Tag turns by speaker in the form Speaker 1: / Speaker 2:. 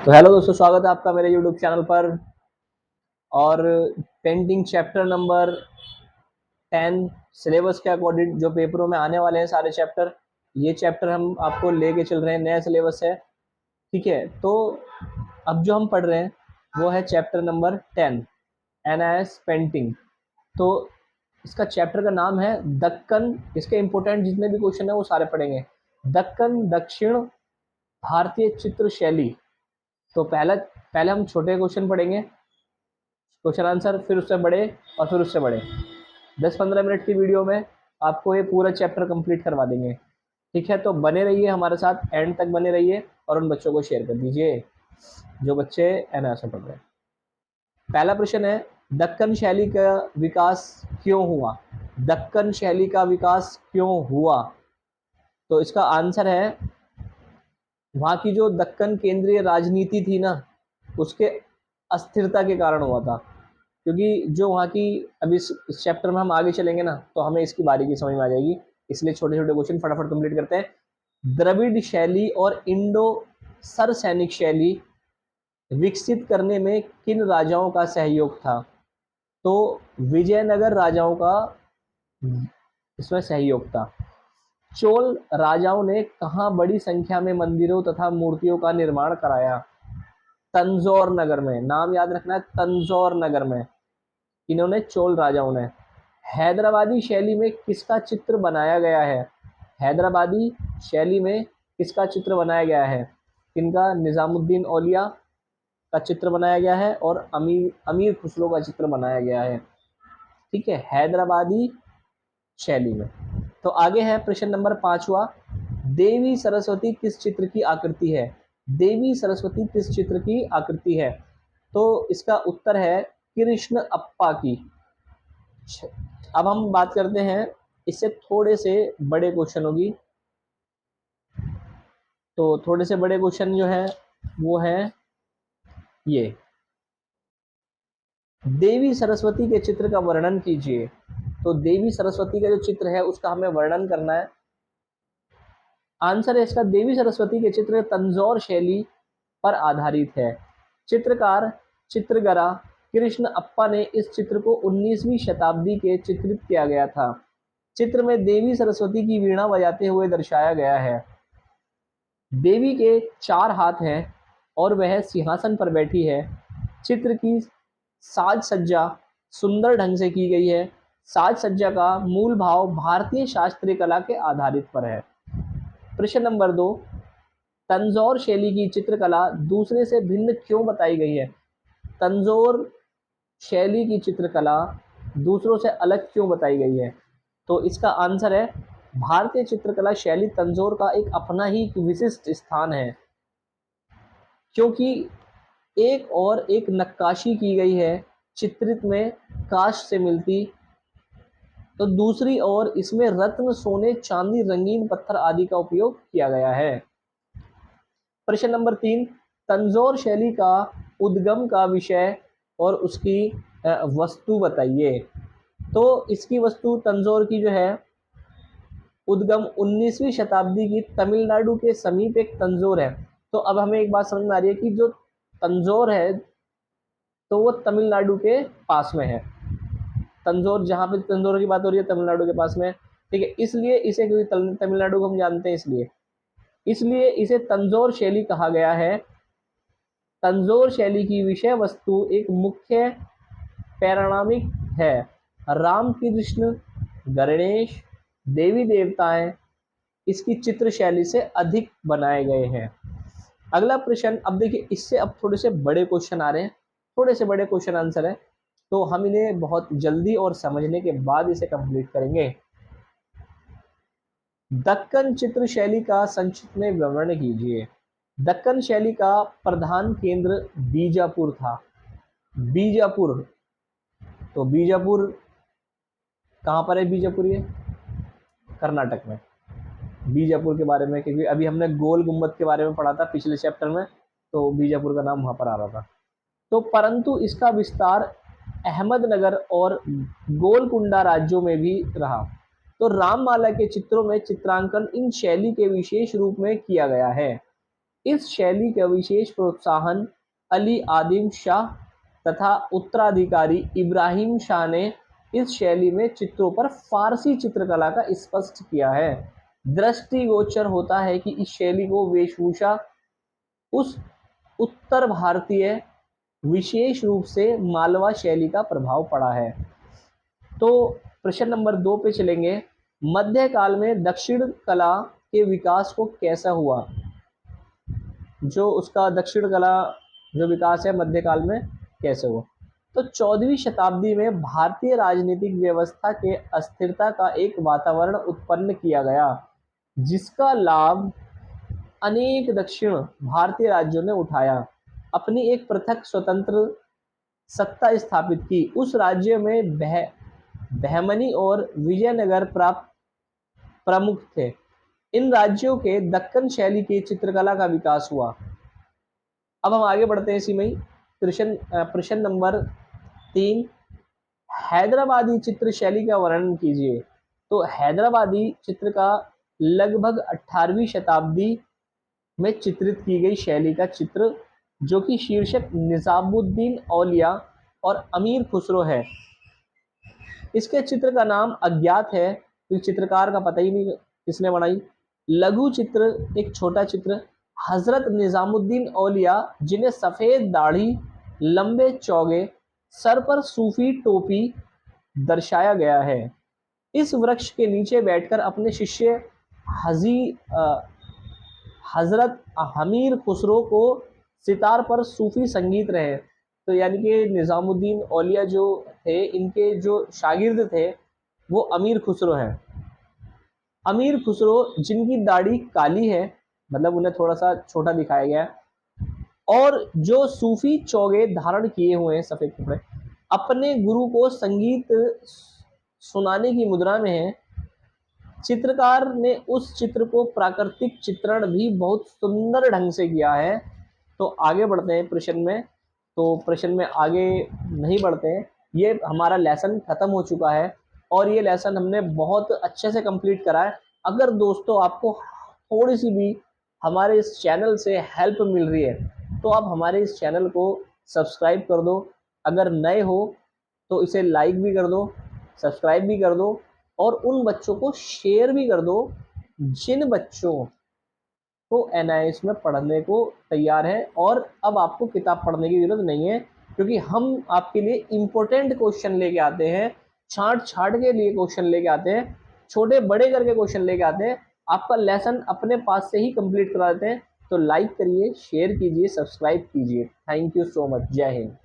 Speaker 1: तो हेलो दोस्तों, स्वागत है आपका मेरे यूट्यूब चैनल पर। और पेंटिंग चैप्टर नंबर 10 सिलेबस के अकॉर्डिंग जो पेपरों में आने वाले हैं सारे चैप्टर, ये चैप्टर हम आपको लेके चल रहे हैं। नया सिलेबस है, ठीक है। तो अब जो हम पढ़ रहे हैं वो है चैप्टर नंबर 10 NIS पेंटिंग। तो इसका चैप्टर का नाम है दक्कन। इसके इंपॉर्टेंट जितने भी क्वेश्चन है वो सारे पढ़ेंगे। दक्कन दक्षिण भारतीय चित्र शैली। तो पहले हम छोटे क्वेश्चन पढ़ेंगे, क्वेश्चन आंसर, फिर उससे बड़े और फिर उससे बड़े। 10-15 मिनट की वीडियो में आपको ये पूरा चैप्टर कंप्लीट करवा देंगे, ठीक है। तो बने रहिए हमारे साथ, एंड तक बने रहिए और उन बच्चों को शेयर कर दीजिए जो बच्चे NIS में पढ़ रहे हैं। पहला प्रश्न है, दक्कन शैली का विकास क्यों हुआ? दक्कन शैली का विकास क्यों हुआ? तो इसका आंसर है, वहाँ की जो दक्कन केंद्रीय राजनीति थी ना, उसके अस्थिरता के कारण हुआ था। क्योंकि जो वहाँ की, अभी इस चैप्टर में हम आगे चलेंगे ना तो हमें इसकी बारीकी समझ में आ जाएगी, इसलिए छोटे छोटे क्वेश्चन फटाफट कंप्लीट करते हैं। द्रविड़ शैली और इंडो सर सैनिक शैली विकसित करने में किन राजाओं का सहयोग था? तो विजयनगर राजाओं का इसमें सहयोग था। चोल राजाओं ने कहाँ बड़ी संख्या में मंदिरों तथा मूर्तियों का निर्माण कराया? तंजौर नगर में, नाम याद रखना है, तंजौर नगर में इन्होंने, चोल राजाओं ने। हैदराबादी शैली में किसका चित्र बनाया गया है? हैदराबादी शैली में किसका चित्र बनाया गया है? इनका निजामुद्दीन औलिया का चित्र बनाया गया है और अमीर खुसरो का चित्र बनाया गया है, ठीक है, हैदराबादी शैली में। तो आगे है प्रश्न नंबर 5वां, देवी सरस्वती किस चित्र की आकृति है? देवी सरस्वती किस चित्र की आकृति है? तो इसका उत्तर है कृष्ण अप्पा की। अब हम बात करते हैं इससे थोड़े से बड़े क्वेश्चन होगी। तो थोड़े से बड़े क्वेश्चन जो है वो है ये, देवी सरस्वती के चित्र का वर्णन कीजिए। तो देवी सरस्वती का जो चित्र है उसका हमें वर्णन करना है। आंसर है इसका, देवी सरस्वती के चित्र तंजौर शैली पर आधारित है। चित्रकार चित्रगरा कृष्ण अप्पा ने इस चित्र को 19वीं शताब्दी के चित्रित किया गया था। चित्र में देवी सरस्वती की वीणा बजाते हुए दर्शाया गया है। देवी के 4 हाथ हैं और वह सिंहासन पर बैठी है। चित्र की साज सज्जा सुंदर ढंग से की गई है। साज सज्जा का मूल भाव भारतीय शास्त्रीय कला के आधारित पर है। प्रश्न नंबर 2, तंजौर शैली की चित्रकला दूसरे से भिन्न क्यों बताई गई है? तंजौर शैली की चित्रकला दूसरों से अलग क्यों बताई गई है? तो इसका आंसर है, भारतीय चित्रकला शैली तंजौर का एक अपना ही विशिष्ट स्थान है, क्योंकि एक नक्काशी की गई है चित्रित में काष्ठ से मिलती, तो दूसरी ओर इसमें रत्न, सोने, चांदी, रंगीन पत्थर आदि का उपयोग किया गया है। प्रश्न नंबर 3, तंजौर शैली का उद्गम का विषय और उसकी वस्तु बताइए। तो इसकी वस्तु तंजौर की जो है उद्गम 19वीं शताब्दी की तमिलनाडु के समीप एक तंजौर है। तो अब हमें एक बात समझ में आ रही है कि जो तंजौर है तो वो तमिलनाडु के पास में है। तंजौर, जहाँ पे तंजौर की बात हो रही है, तमिलनाडु के पास में, ठीक है। इसलिए इसे, क्योंकि तमिलनाडु को हम जानते हैं, इसलिए इसे तंजौर शैली कहा गया है। तंजौर शैली की विषय वस्तु एक मुख्य पौराणिक है। राम कृष्ण, गणेश, देवी देवताएं इसकी चित्र शैली से अधिक बनाए गए हैं। अगला प्रश्न, अब देखिए इससे अब थोड़े से बड़े क्वेश्चन आ रहे हैं, थोड़े से बड़े क्वेश्चन आंसर है, तो हम इन्हें बहुत जल्दी और समझने के बाद इसे कंप्लीट करेंगे। दक्कन चित्र शैली का संक्षिप्त में विवरण कीजिए। दक्कन शैली का प्रधान केंद्र बीजापुर था। बीजापुर, तो बीजापुर कहाँ पर है? बीजापुर ये कर्नाटक में। बीजापुर के बारे में, क्योंकि अभी हमने गोल गुम्बद के बारे में पढ़ा था पिछले चैप्टर में, तो बीजापुर का नाम वहाँ पर आ रहा था। तो परंतु इसका विस्तार अहमदनगर और गोलकुंडा राज्यों में भी रहा। तो राममाला के चित्रों में चित्रांकन इन शैली के विशेष रूप में किया गया है। इस शैली का विशेष प्रोत्साहन अली आदिम शाह तथा उत्तराधिकारी इब्राहिम शाह ने इस शैली में चित्रों पर फारसी चित्रकला का स्पष्ट किया है। दृष्टिगोचर होता है कि इस शैली को वेशभूषा उस उत्तर भारतीय, विशेष रूप से मालवा शैली का प्रभाव पड़ा है। तो प्रश्न नंबर 2 पे चलेंगे। मध्यकाल में दक्षिण कला के विकास को कैसा हुआ? जो उसका दक्षिण कला जो विकास है मध्यकाल में कैसे हुआ? तो 14वीं शताब्दी में भारतीय राजनीतिक व्यवस्था के अस्थिरता का एक वातावरण उत्पन्न किया गया, जिसका लाभ अनेक दक्षिण भारतीय राज्यों ने उठाया। अपनी एक पृथक स्वतंत्र सत्ता स्थापित की। उस राज्य में बहमनी और विजयनगर प्रमुख थे। इन राज्यों के दक्कन शैली की चित्रकला का विकास हुआ। अब हम आगे बढ़ते हैं इसी में ही। प्रश्न नंबर 3, हैदराबादी चित्र शैली का वर्णन कीजिए। तो हैदराबादी चित्र का लगभग 18वीं शताब्दी में चित्रित की गई शैली का चित्र, जो कि शीर्षक निजामुद्दीन औलिया और अमीर खुसरो है। इसके चित्र का नाम अज्ञात है, क्योंकि चित्रकार का पता ही नहीं किसने बनाई। लघु चित्र, एक छोटा चित्र, हजरत निजामुद्दीन औलिया, जिन्हें सफ़ेद दाढ़ी, लंबे चौगे, सर पर सूफी टोपी दर्शाया गया है। इस वृक्ष के नीचे बैठकर अपने शिष्य हजरत अमीर खुसरो को सितार पर सूफी संगीत रहे। तो यानी कि निज़ामुद्दीन औलिया जो थे, इनके जो शागिर्द थे वो अमीर खुसरो हैं। अमीर खुसरो जिनकी दाढ़ी काली है, मतलब उन्हें थोड़ा सा छोटा दिखाया गया है, और जो सूफी चौगे धारण किए हुए हैं, सफ़ेद कपड़े, अपने गुरु को संगीत सुनाने की मुद्रा में है। चित्रकार ने उस चित्र को प्राकृतिक चित्रण भी बहुत सुंदर ढंग से किया है। तो आगे बढ़ते हैं प्रश्न में। तो प्रश्न में आगे नहीं बढ़ते हैं, ये हमारा लेसन ख़त्म हो चुका है और ये लेसन हमने बहुत अच्छे से कंप्लीट करा है। अगर दोस्तों आपको थोड़ी सी भी हमारे इस चैनल से हेल्प मिल रही है तो आप हमारे इस चैनल को सब्सक्राइब कर दो। अगर नए हो तो इसे लाइक भी कर दो, सब्सक्राइब भी कर दो और उन बच्चों को शेयर भी कर दो जिन बच्चों को NIS में पढ़ने को तैयार है। और अब आपको किताब पढ़ने की ज़रूरत नहीं है, क्योंकि हम आपके लिए इम्पोर्टेंट क्वेश्चन लेके आते हैं, छांट के लिए क्वेश्चन लेके आते हैं, छोटे बड़े करके क्वेश्चन लेके आते हैं। आपका लेसन अपने पास से ही कंप्लीट करा देते हैं। तो लाइक करिए, शेयर कीजिए, सब्सक्राइब कीजिए। Thank you so much. जय हिंद।